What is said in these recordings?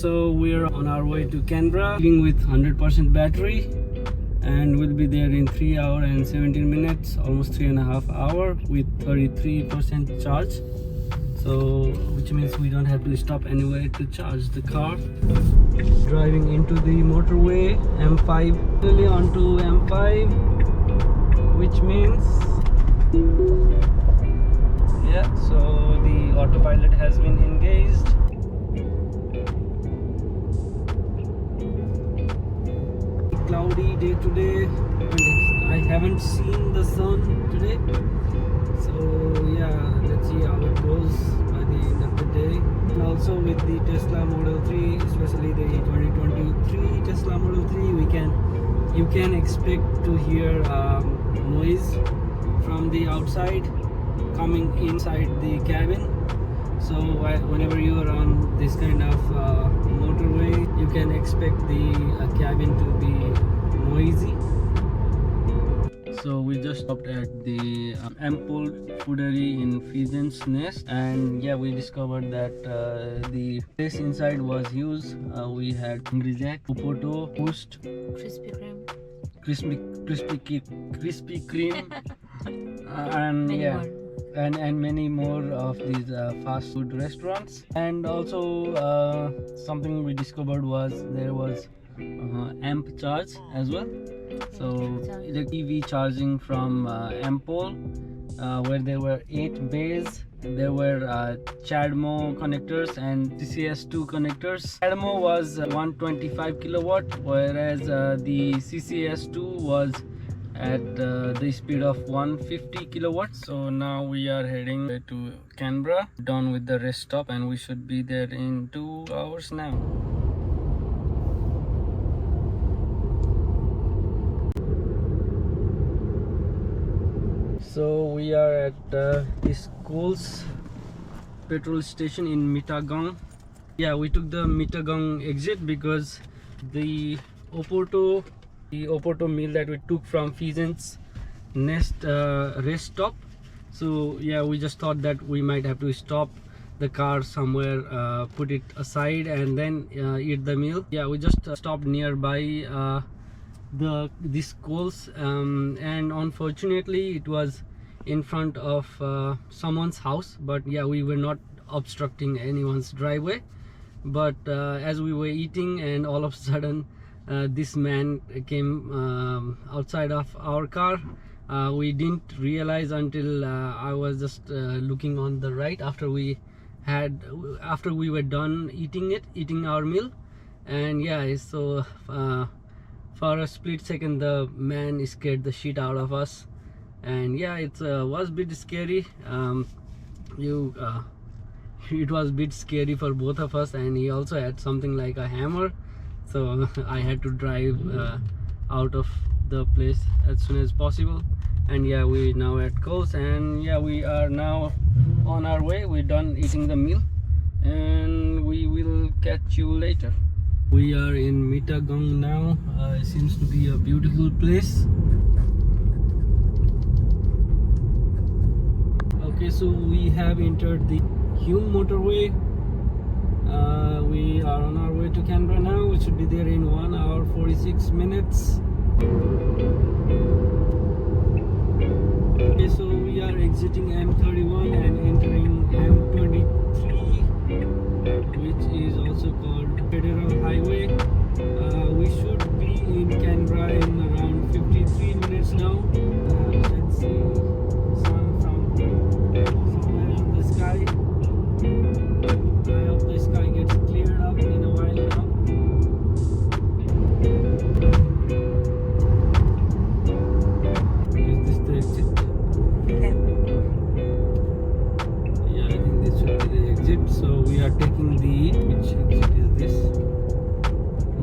so we're on our way to Canberra, leaving with 100% battery, and we'll be there in 3 hours and 17 minutes, almost 3.5 hours with 33% charge. So which means we don't have to stop anywhere to charge the car. Driving into the motorway M5, really onto M5, which means yeah, so the autopilot has been engaged. Cloudy day today, and I haven't seen the sun today, so yeah, let's see how it goes by the end of the day. And also with the Tesla Model 3, especially the 2023 Tesla Model 3, you can expect to hear noise from the outside coming inside the cabin. So whenever you are on this kind of motorway, you can expect the cabin to be noisy. So we just stopped at the Ample Foodery in Pheasant's Nest, and yeah, we discovered that the place inside was huge. We had Grizac, Pupoto, Boost, Krispy Kreme, and yeah, and many more of these fast food restaurants. And also something we discovered was there was amp charge as well. So the EV charging from Ampol, where there were 8 bays. There were CHAdeMO connectors and CCS2 connectors. CHAdeMO was 125 kilowatt, whereas the CCS2 was at the speed of 150 kilowatts. So now we are heading to Canberra, done with the rest stop, and we should be there in 2 hours now. So we are at this Coles petrol station in Mittagong. Yeah, we took the Mittagong exit because the Oporto meal that we took from Pheasant's Nest rest stop. So yeah, we just thought that we might have to stop the car somewhere, put it aside, and then eat the meal. Yeah, we just stopped nearby this Coles, and unfortunately it was in front of someone's house, but yeah, we were not obstructing anyone's driveway. But as we were eating, and all of a sudden this man came outside of our car. We didn't realize until I was just looking on the right after we were done eating our meal. And yeah, so for a split second the man scared the shit out of us, and yeah, it was a bit scary. It was a bit scary for both of us, and he also had something like a hammer, so I had to drive out of the place as soon as possible. And yeah, we now at Coles, and yeah, we are now on our way. We're done eating the meal, and we will catch you later. We are in Mittagong now. It seems to be a beautiful place. Okay, so we have entered the Hume motorway. We are on our way to Canberra now. We should be there in 1 hour 46 minutes. Okay, so we are exiting M31 and entering M23, which is also called Federal Highway. We should be in Canberra in around 53 minutes now. Let's see sun from somewhere in the sky. I hope the sky gets cleared up in a while now. Is this the exit? Yeah, I think this should be the exit. So we are taking which exit is this?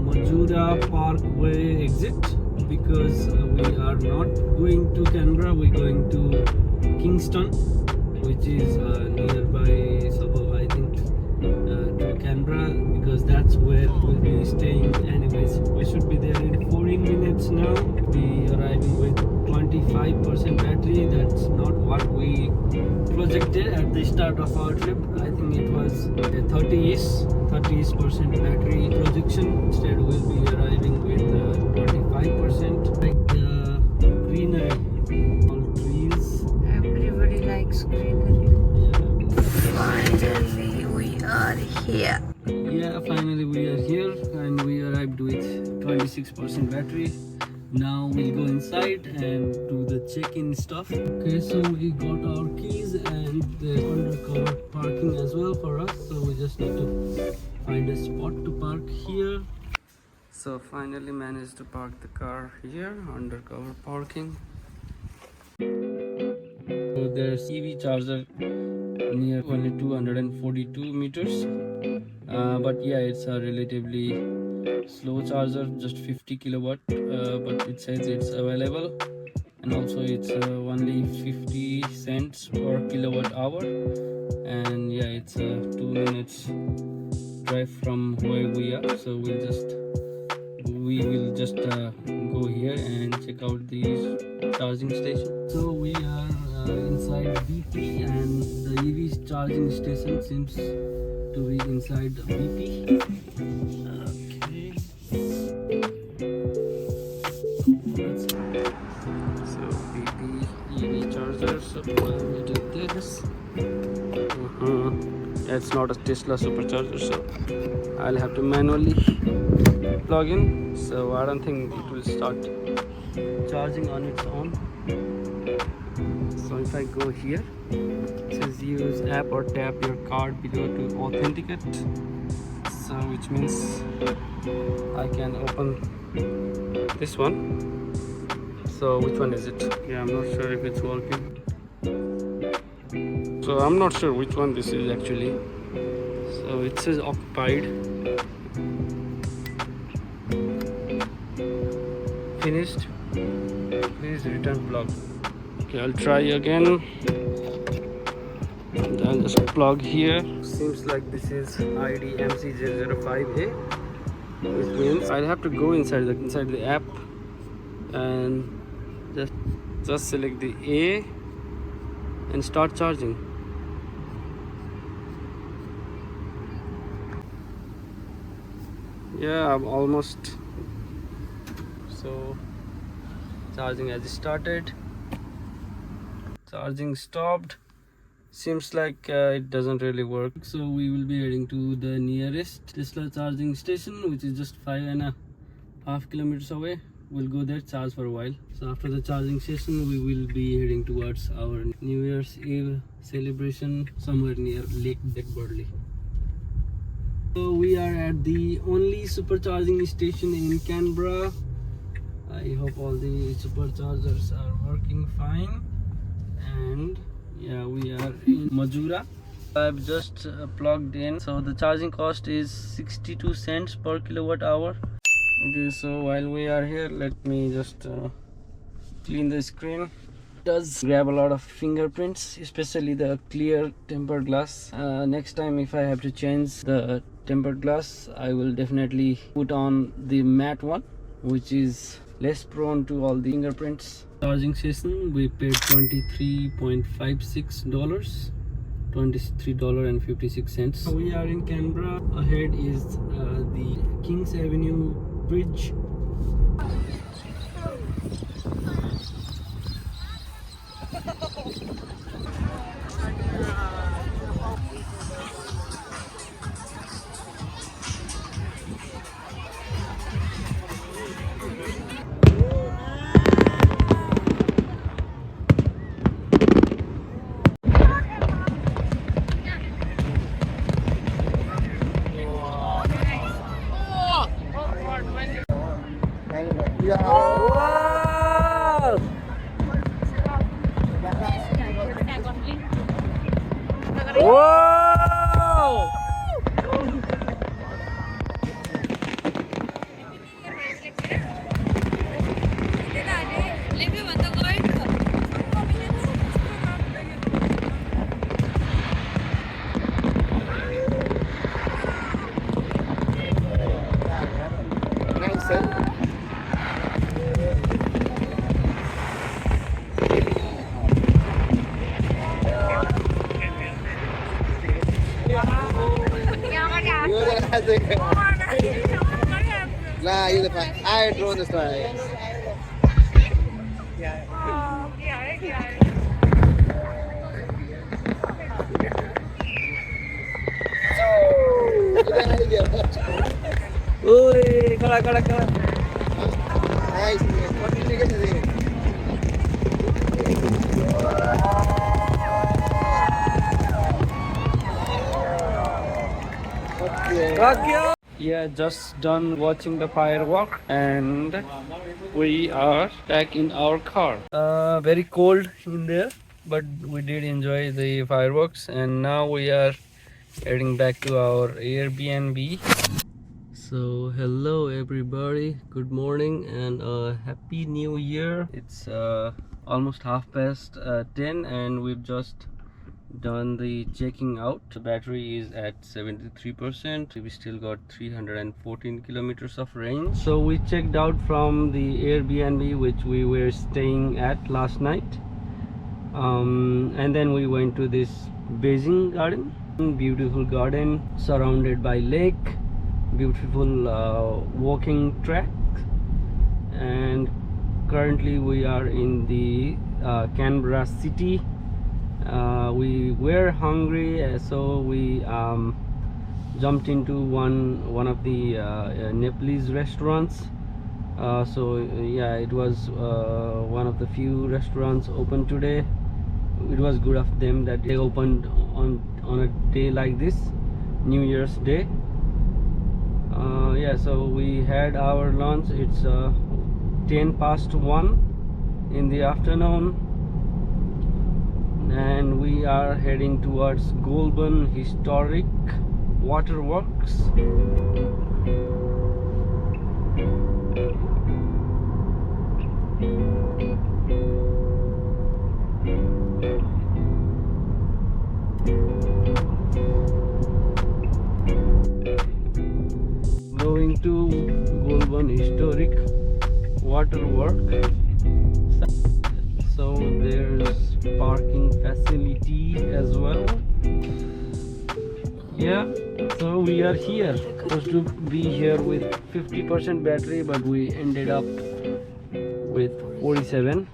Majura Parkway exit, because we are not going to Canberra, we're going to Kingston, which is nearby suburb, I think, to Canberra, because that's where we'll be staying anyways. We should be there in 14 minutes now. Be arriving with 25% battery. That's not what we projected at the start of our trip. I think it was a 30% battery projection. Instead, we'll be arriving with 25%. Like greenery, all trees. Everybody likes greenery. Yeah. Finally, we are here. Yeah, finally we are here and we arrived with 26% battery. Now we'll go inside and do the check-in stuff. Okay, so we got our keys and the undercover parking as well for us. So we just need to find a spot to park here. So finally managed to park the car here, undercover parking. So there's EV charger near only 242 meters. But yeah, it's a relatively slow charger, just 50 kilowatt, but it says it's available, and also it's only 50 cents per kilowatt hour, and yeah, it's 2 minutes drive from where we are. So we will just go here and check out the charging station. So we are inside BP, and the EV charging station seems to be inside BP. Okay. So BP EV charger. So we do this. It's not a Tesla supercharger, so I'll have to manually plug in. So I don't think it will start charging on its own. So if I go here, it says use app or tap your card below to authenticate. So which means I can open this one. So which one is it? Yeah, I'm not sure if it's working. So I'm not sure which one this is actually. So it says occupied. Finished. Please return plug. Okay, I'll try again. And I'll just plug here. Seems like this is ID MC005A, which means I'll have to go inside the app and just select the A and start charging. Yeah, I'm almost. So charging has started. Charging stopped. Seems like it doesn't really work. So we will be heading to the nearest Tesla charging station, which is just 5.5 kilometers away. We'll go there, charge for a while. So after the charging station, we will be heading towards our New Year's Eve celebration somewhere near Lake Burley. So we are at the only supercharging station in Canberra. I hope all the superchargers are working fine. And yeah, we are in Majura. I've just plugged in. So the charging cost is 62 cents per kilowatt hour. Okay, so while we are here, let me just clean the screen. It does grab a lot of fingerprints, especially the clear tempered glass. Next time if I have to change the tempered glass, I will definitely put on the matte one, which is less prone to all the fingerprints. Charging station, we paid $23.56, $23.56. We are in Canberra. Ahead is the Kings Avenue Bridge. Whoa! Nah, you're fine. I drone this way. Oi, kala kala kala. Nice. What did you get today? Yeah, just done watching the firework and we are back in our car. Very cold in there, but we did enjoy the fireworks and now we are heading back to our Airbnb. So hello everybody, good morning and happy new year. It's almost half past 10 and we've just done the checking out. The battery is at 73%. We still got 314 kilometers of range. So we checked out from the Airbnb which we were staying at last night, and then we went to this bathing garden, beautiful garden surrounded by lake, beautiful walking track, and currently we are in the Canberra city. We were hungry, so we jumped into one of the Nepalese restaurants. Yeah, it was one of the few restaurants open today. It was good of them that they opened on a day like this, New Year's Day. Yeah, so we had our lunch. It's 10 past 1 in the afternoon and we are heading towards Goulburn Historic Waterworks. Going to Goulburn Historic Waterworks. So there's parking facility as well. Yeah, so we are here. Supposed to be here with 50% battery, but we ended up with 47.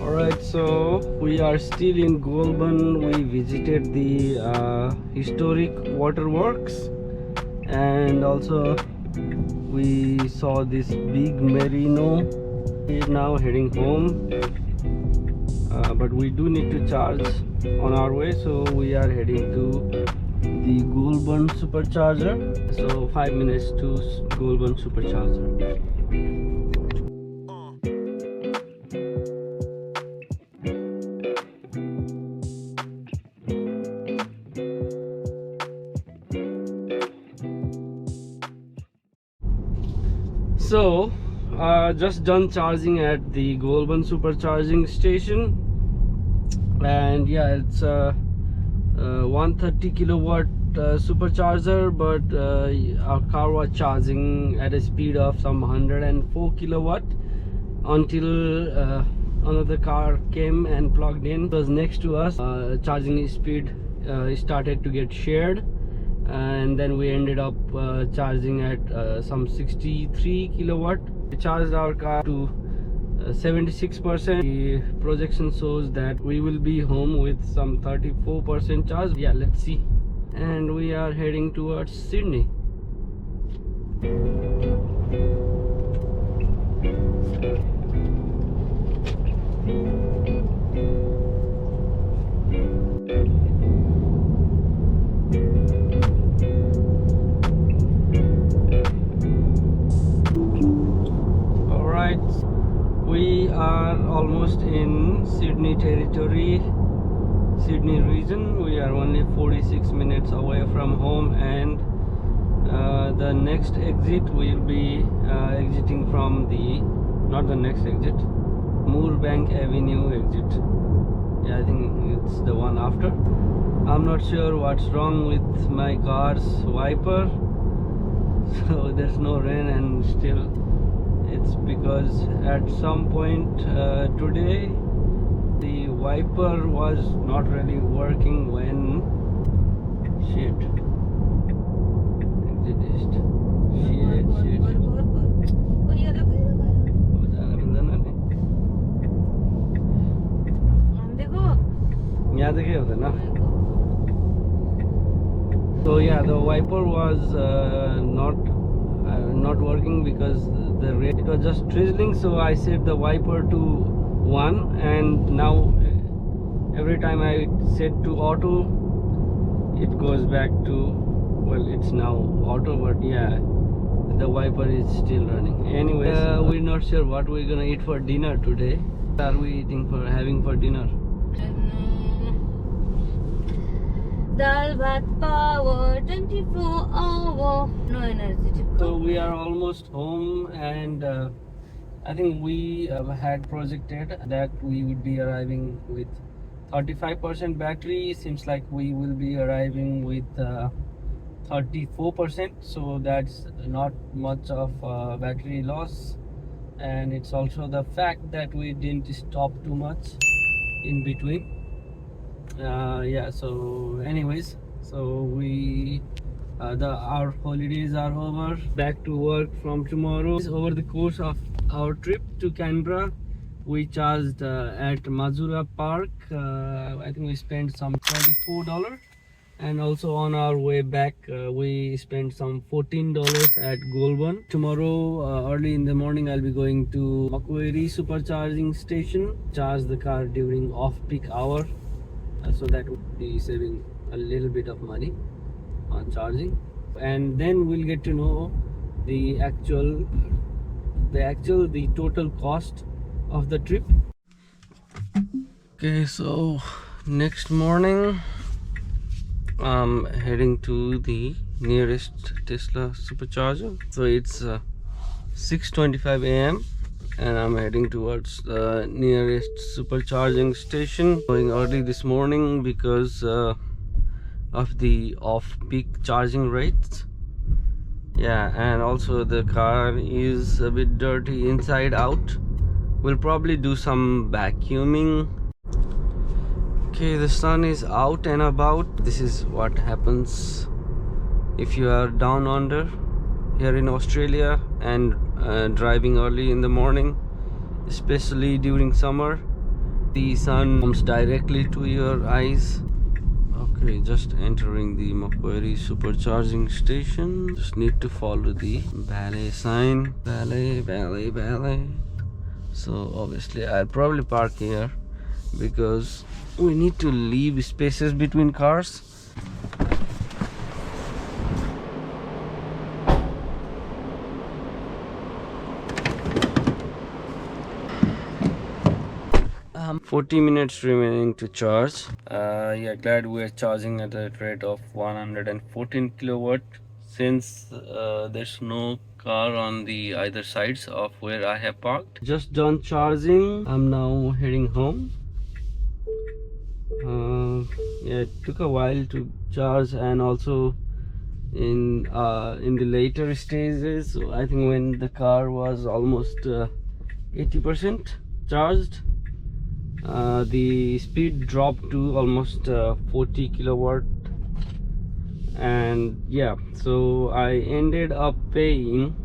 Alright, so we are still in Goulburn. We visited the historic waterworks and also we saw this big merino. We're now heading home, but we do need to charge on our way, so we are heading to the Goulburn supercharger. So 5 minutes to Goulburn supercharger. So just done charging at the Goulburn supercharging station, and yeah, it's a 130 kilowatt supercharger, but our car was charging at a speed of some 104 kilowatt until another car came and plugged in. It was next to us. Charging speed started to get shared, and then we ended up charging at some 63 kilowatt. We charged our car to 76%. The projection shows that we will be home with some 34% charge. Yeah, let's see. And we are heading towards Sydney. Alright, We are almost in Sydney territory, Sydney region. We are only 46 minutes away from home, and the next exit will be exiting from the, not the next exit, Moorbank Avenue exit. Yeah, I think it's the one after. I'm not sure what's wrong with my car's wiper. So there's no rain, and still it's because at some point today the wiper was not really working when shit. So yeah, the wiper was not working because it was just drizzling. So I set the wiper to 1, and now every time I set to auto, it goes back to, well, it's now auto, but yeah, the wiper is still running. Anyways, we're not sure what we're gonna eat for dinner today. What are we having for dinner? Dal bhat power 24 hour. No energy. So we are almost home, and I think we had projected that we would be arriving with 35% battery. Seems like we will be arriving with 34%, so that's not much of battery loss. And it's also the fact that we didn't stop too much in between. Yeah, so anyways, so we our holidays are over, back to work from tomorrow. Over the course of our trip to Canberra, we charged at Marulan Park. I think we spent some $24, and also on our way back we spent some $14 at Goulburn. Tomorrow early in the morning I'll be going to Macquarie supercharging station, charge the car during off-peak hour, so that would be saving a little bit of money on charging. And then we'll get to know the total cost of the trip. Okay, so next morning I'm heading to the nearest Tesla supercharger. So it's 6:25 a.m. and I'm heading towards the nearest supercharging station. Going early this morning because of the off-peak charging rates. Yeah, and also the car is a bit dirty inside out. We'll probably do some vacuuming. Okay, the sun is out and about. This is what happens if you are down under here in Australia and driving early in the morning, especially during summer. The sun comes directly to your eyes. Okay, just entering the Macquarie supercharging station. Just need to follow the valet sign. Valet. So obviously I'll probably park here because we need to leave spaces between cars. 40 minutes remaining to charge. Yeah, glad we are charging at a rate of 114 kilowatt since there's no car on the either sides of where I have parked. Just done charging. I'm now heading home. Yeah, it took a while to charge, and also in the later stages, I think when the car was almost 80% charged, the speed dropped to almost 40 kilowatt, and yeah, so I ended up paying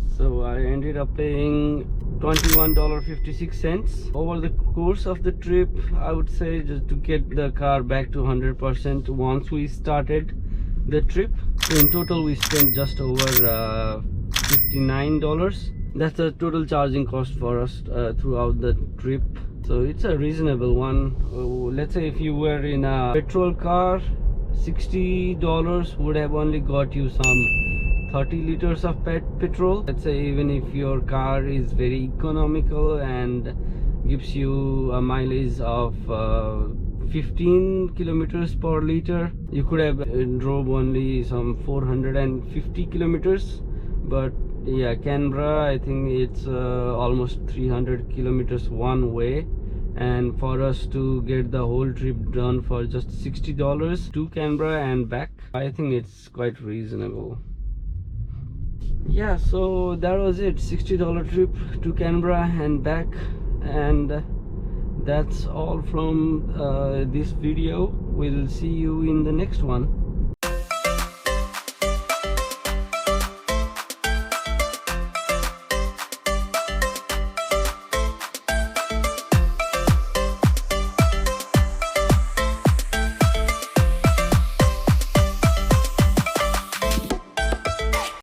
$21.56 over the course of the trip. I would say, just to get the car back to 100% once we started the trip. So in total we spent just over $59. That's the total charging cost for us throughout the trip. So it's a reasonable one. Let's say if you were in a petrol car, $60 would have only got you some 30 liters of petrol. Let's say even if your car is very economical and gives you a mileage of 15 kilometers per liter, you could have drove only some 450 kilometers. But yeah, Canberra, I think it's almost 300 kilometers one way, and for us to get the whole trip done for just $60 to Canberra and back, I think it's quite reasonable. Yeah, so that was it, $60 trip to Canberra and back. And that's all from this video. We'll see you in the next one.